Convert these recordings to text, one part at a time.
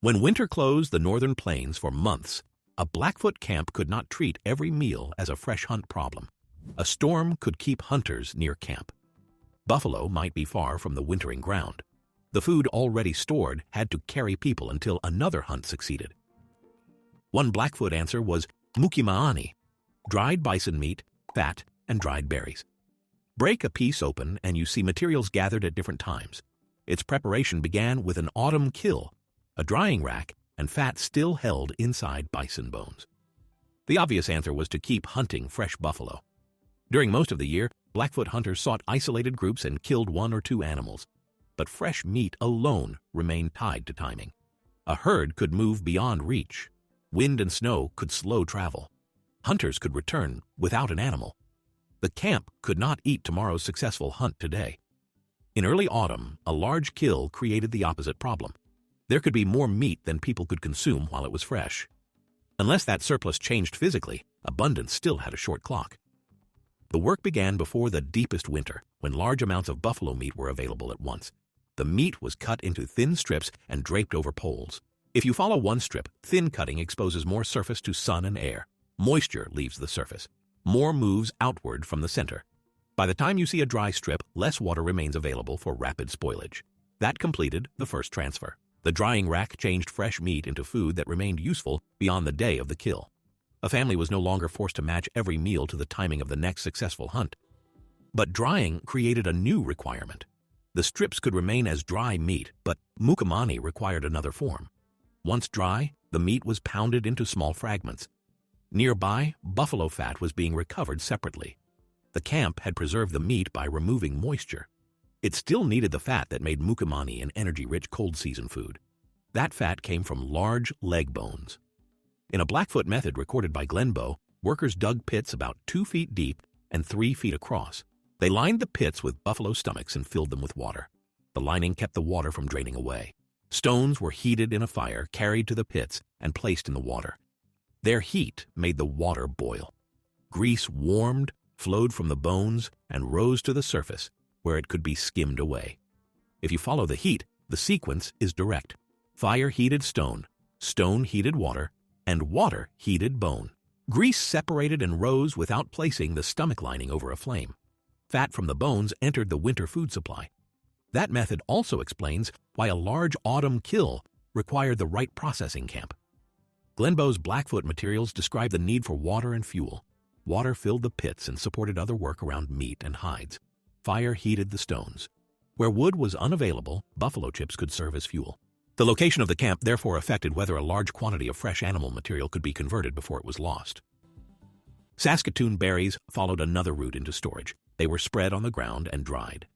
When winter closed the northern plains for months, a Blackfoot camp could not treat every meal as a fresh hunt problem. A storm could keep hunters near camp. Buffalo might be far from the wintering ground. The food already stored had to carry people until another hunt succeeded. One Blackfoot answer was Mookimaani, dried bison meat, fat, and dried berries. Break a piece open and you see materials gathered at different times. Its preparation began with an autumn kill, a drying rack, and fat still held inside bison bones. The obvious answer was to keep hunting fresh buffalo. During most of the year, Blackfoot hunters sought isolated groups and killed one or two animals. But fresh meat alone remained tied to timing. A herd could move beyond reach. Wind and snow could slow travel. Hunters could return without an animal. The camp could not eat tomorrow's successful hunt today. In early autumn, a large kill created the opposite problem. There could be more meat than people could consume while it was fresh. Unless that surplus changed physically, abundance still had a short clock. The work began before the deepest winter, when large amounts of buffalo meat were available at once. The meat was cut into thin strips and draped over poles. If you follow one strip, thin cutting exposes more surface to sun and air. Moisture leaves the surface. More moves outward from the center. By the time you see a dry strip, less water remains available for rapid spoilage. That completed the first transfer. The drying rack changed fresh meat into food that remained useful beyond the day of the kill. A family was no longer forced to match every meal to the timing of the next successful hunt. But drying created a new requirement. The strips could remain as dry meat, but Mookimaani required another form. Once dry, the meat was pounded into small fragments. Nearby, buffalo fat was being recovered separately. The camp had preserved the meat by removing moisture. It still needed the fat that made Mookimaani an energy-rich cold-season food. That fat came from large leg bones. In a Blackfoot method recorded by Glenbow, workers dug pits about 2 feet deep and 3 feet across. They lined the pits with buffalo stomachs and filled them with water. The lining kept the water from draining away. Stones were heated in a fire, carried to the pits, and placed in the water. Their heat made the water boil. Grease warmed, flowed from the bones, and rose to the surface, where it could be skimmed away. If you follow the heat, the sequence is direct. Fire heated stone, stone heated water, and water heated bone. Grease separated and rose without placing the stomach lining over a flame. Fat from the bones entered the winter food supply. That method also explains why a large autumn kill required the right processing camp. Glenbow's Blackfoot materials describe the need for water and fuel. Water filled the pits and supported other work around meat and hides. Fire heated the stones. Where wood was unavailable, buffalo chips could serve as fuel. The location of the camp therefore affected whether a large quantity of fresh animal material could be converted before it was lost. Saskatoon berries followed another route into storage. They were spread on the ground and dried.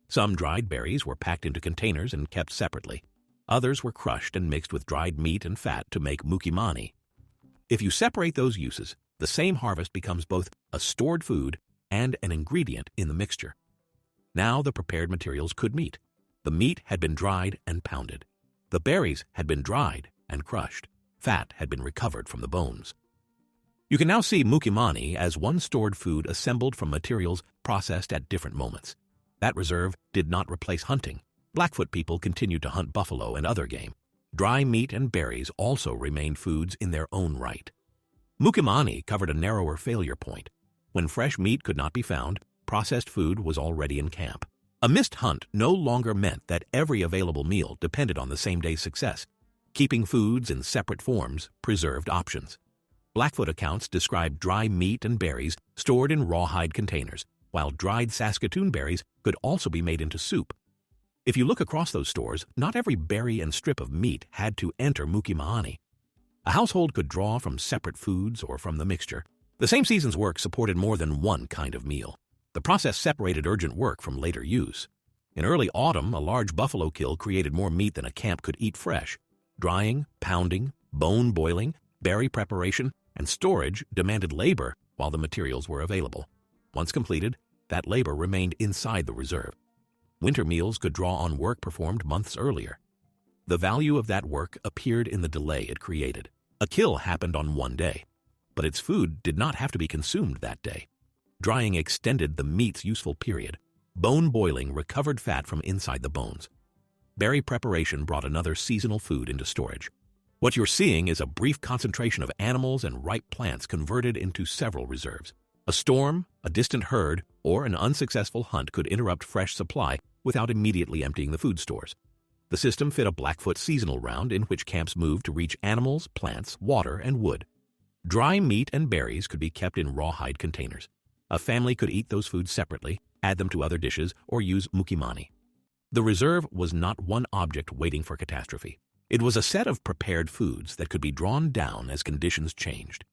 Some dried berries were packed into containers and kept separately. Others were crushed and mixed with dried meat and fat to make Mookimaani. If you separate those uses, the same harvest becomes both a stored food and an ingredient in the mixture. Now the prepared materials could meet. The meat had been dried and pounded. The berries had been dried and crushed. Fat had been recovered from the bones. You can now see Mookimaani as one stored food assembled from materials processed at different moments. That reserve did not replace hunting. Blackfoot people continued to hunt buffalo and other game. Dry meat and berries also remained foods in their own right. Mookimaani covered a narrower failure point. When fresh meat could not be found, processed food was already in camp. A missed hunt no longer meant that every available meal depended on the same day's success. Keeping foods in separate forms preserved options. Blackfoot accounts describe dry meat and berries stored in rawhide containers, while dried Saskatoon berries could also be made into soup. If you look across those stores, not every berry and strip of meat had to enter Mookimaani. A household could draw from separate foods or from the mixture. The same season's work supported more than one kind of meal. The process separated urgent work from later use. In early autumn, a large buffalo kill created more meat than a camp could eat fresh. Drying, pounding, bone boiling, berry preparation, and storage demanded labor while the materials were available. Once completed, that labor remained inside the reserve. Winter meals could draw on work performed months earlier. The value of that work appeared in the delay it created. A kill happened on one day, but its food did not have to be consumed that day. Drying extended the meat's useful period. Bone boiling recovered fat from inside the bones. Berry preparation brought another seasonal food into storage. What you're seeing is a brief concentration of animals and ripe plants converted into several reserves. A storm, a distant herd, or an unsuccessful hunt could interrupt fresh supply without immediately emptying the food stores. The system fit a Blackfoot seasonal round in which camps moved to reach animals, plants, water, and wood. Dry meat and berries could be kept in rawhide containers. A family could eat those foods separately, add them to other dishes, or use Mookimaani. The reserve was not one object waiting for catastrophe. It was a set of prepared foods that could be drawn down as conditions changed.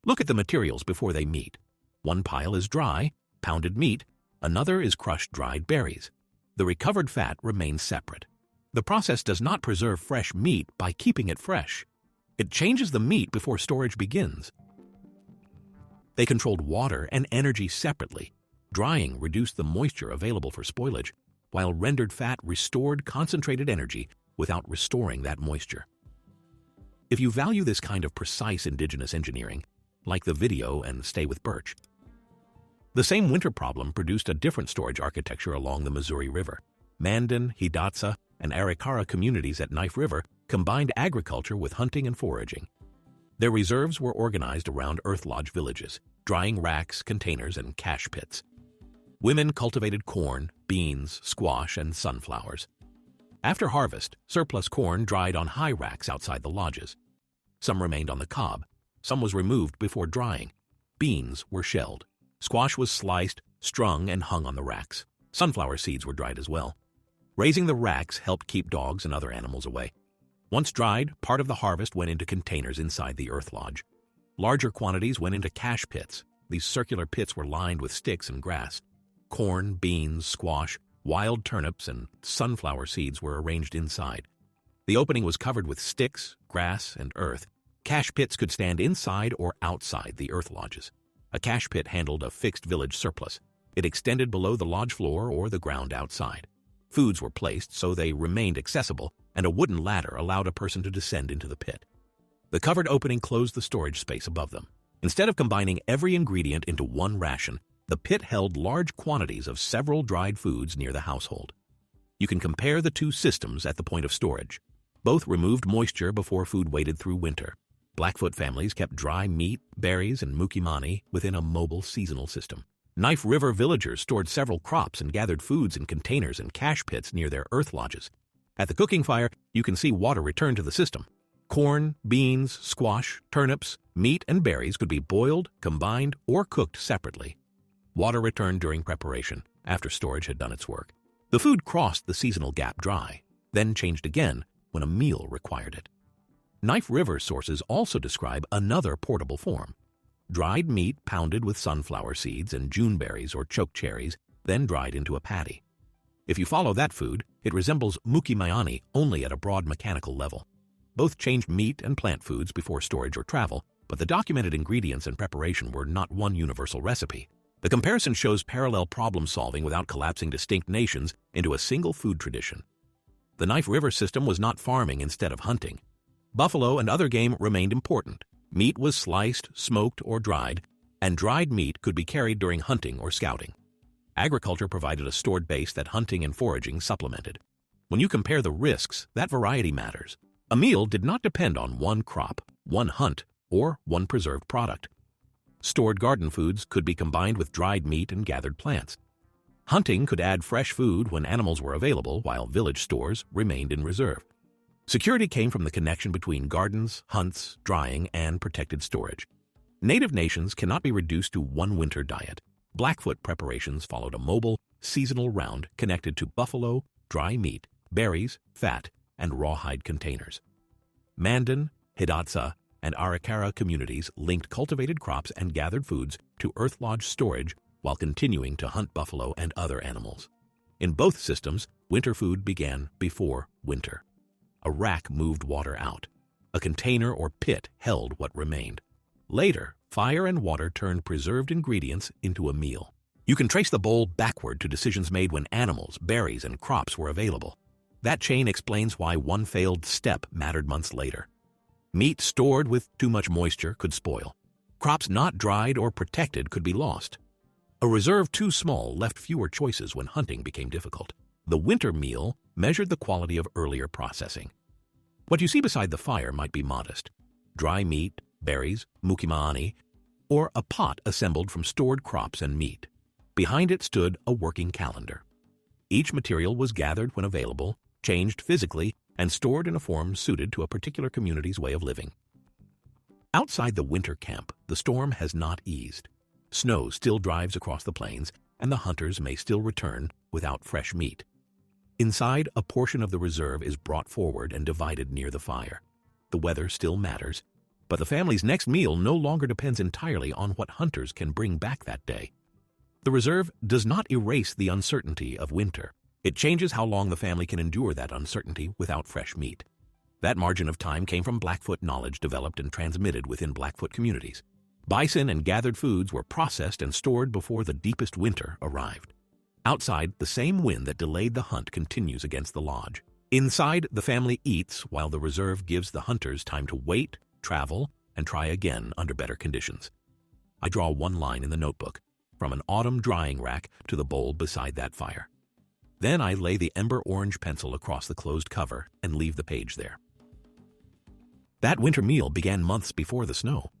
Look at the materials before they meet. One pile is dry, pounded meat, another is crushed dried berries. The recovered fat remains separate. The process does not preserve fresh meat by keeping it fresh. It changes the meat before storage begins. They controlled water and energy separately. Drying reduced the moisture available for spoilage, while rendered fat restored concentrated energy without restoring that moisture. If you value this kind of precise indigenous engineering, like the video and stay with Birch. The same winter problem produced a different storage architecture along the Missouri River. Mandan, Hidatsa, and Arikara communities at Knife River combined agriculture with hunting and foraging. Their reserves were organized around Earthlodge villages, drying racks, containers, and cache pits. Women cultivated corn, beans, squash, and sunflowers. After harvest, surplus corn dried on high racks outside the lodges. Some remained on the cob. Some was removed before drying. Beans were shelled. Squash was sliced, strung, and hung on the racks. Sunflower seeds were dried as well. Raising the racks helped keep dogs and other animals away. Once dried, part of the harvest went into containers inside the Earthlodge. Larger quantities went into cache pits. These circular pits were lined with sticks and grass. Corn, beans, squash, wild turnips, and sunflower seeds were arranged inside. The opening was covered with sticks, grass, and earth. Cache pits could stand inside or outside the Earthlodges. A cache pit handled a fixed village surplus. It extended below the lodge floor or the ground outside. Foods were placed so they remained accessible, and a wooden ladder allowed a person to descend into the pit. The covered opening closed the storage space above them. Instead of combining every ingredient into one ration, the pit held large quantities of several dried foods near the household. You can compare the two systems at the point of storage. Both removed moisture before food waited through winter. Blackfoot families kept dry meat, berries, and Mookimaani within a mobile seasonal system. Knife River villagers stored several crops and gathered foods in containers and cache pits near their Earthlodges. At the cooking fire, you can see water return to the system. Corn, beans, squash, turnips, meat, and berries could be boiled, combined, or cooked separately. Water returned during preparation, after storage had done its work. The food crossed the seasonal gap dry, then changed again when a meal required it. Knife River sources also describe another portable form. Dried meat pounded with sunflower seeds and juneberries or chokecherries, then dried into a patty. If you follow that food, it resembles Mookimaani only at a broad mechanical level. Both changed meat and plant foods before storage or travel, but the documented ingredients and preparation were not one universal recipe. The comparison shows parallel problem solving without collapsing distinct nations into a single food tradition. The Knife River system was not farming instead of hunting. Buffalo and other game remained important. Meat was sliced, smoked, or dried, and dried meat could be carried during hunting or scouting. Agriculture provided a stored base that hunting and foraging supplemented. When you compare the risks, that variety matters. A meal did not depend on one crop, one hunt, or one preserved product. Stored garden foods could be combined with dried meat and gathered plants. Hunting could add fresh food when animals were available, while village stores remained in reserve. Security came from the connection between gardens, hunts, drying, and protected storage. Native nations cannot be reduced to one winter diet. Blackfoot preparations followed a mobile, seasonal round connected to buffalo, dry meat, berries, fat, and rawhide containers. Mandan, Hidatsa, and Arikara communities linked cultivated crops and gathered foods to Earthlodge storage while continuing to hunt buffalo and other animals. In both systems, winter food began before winter. A rack moved water out. A container or pit held what remained. Later, fire and water turned preserved ingredients into a meal. You can trace the bowl backward to decisions made when animals, berries, and crops were available. That chain explains why one failed step mattered months later. Meat stored with too much moisture could spoil. Crops not dried or protected could be lost. A reserve too small left fewer choices when hunting became difficult. The winter meal measured the quality of earlier processing. What you see beside the fire might be modest: dry meat, berries, Mookimaani, or a pot assembled from stored crops and meat. Behind it stood a working calendar. Each material was gathered when available, changed physically, and stored in a form suited to a particular community's way of living. Outside the winter camp, the storm has not eased. Snow still drives across the plains, and the hunters may still return without fresh meat. Inside, a portion of the reserve is brought forward and divided near the fire. The weather still matters, but the family's next meal no longer depends entirely on what hunters can bring back that day. The reserve does not erase the uncertainty of winter. It changes how long the family can endure that uncertainty without fresh meat. That margin of time came from Blackfoot knowledge developed and transmitted within Blackfoot communities. Bison and gathered foods were processed and stored before the deepest winter arrived. Outside, the same wind that delayed the hunt continues against the lodge. Inside, the family eats while the reserve gives the hunters time to wait, travel, and try again under better conditions. I draw one line in the notebook, from an autumn drying rack to the bowl beside that fire. Then I lay the ember orange pencil across the closed cover and leave the page there. That winter meal began months before the snow.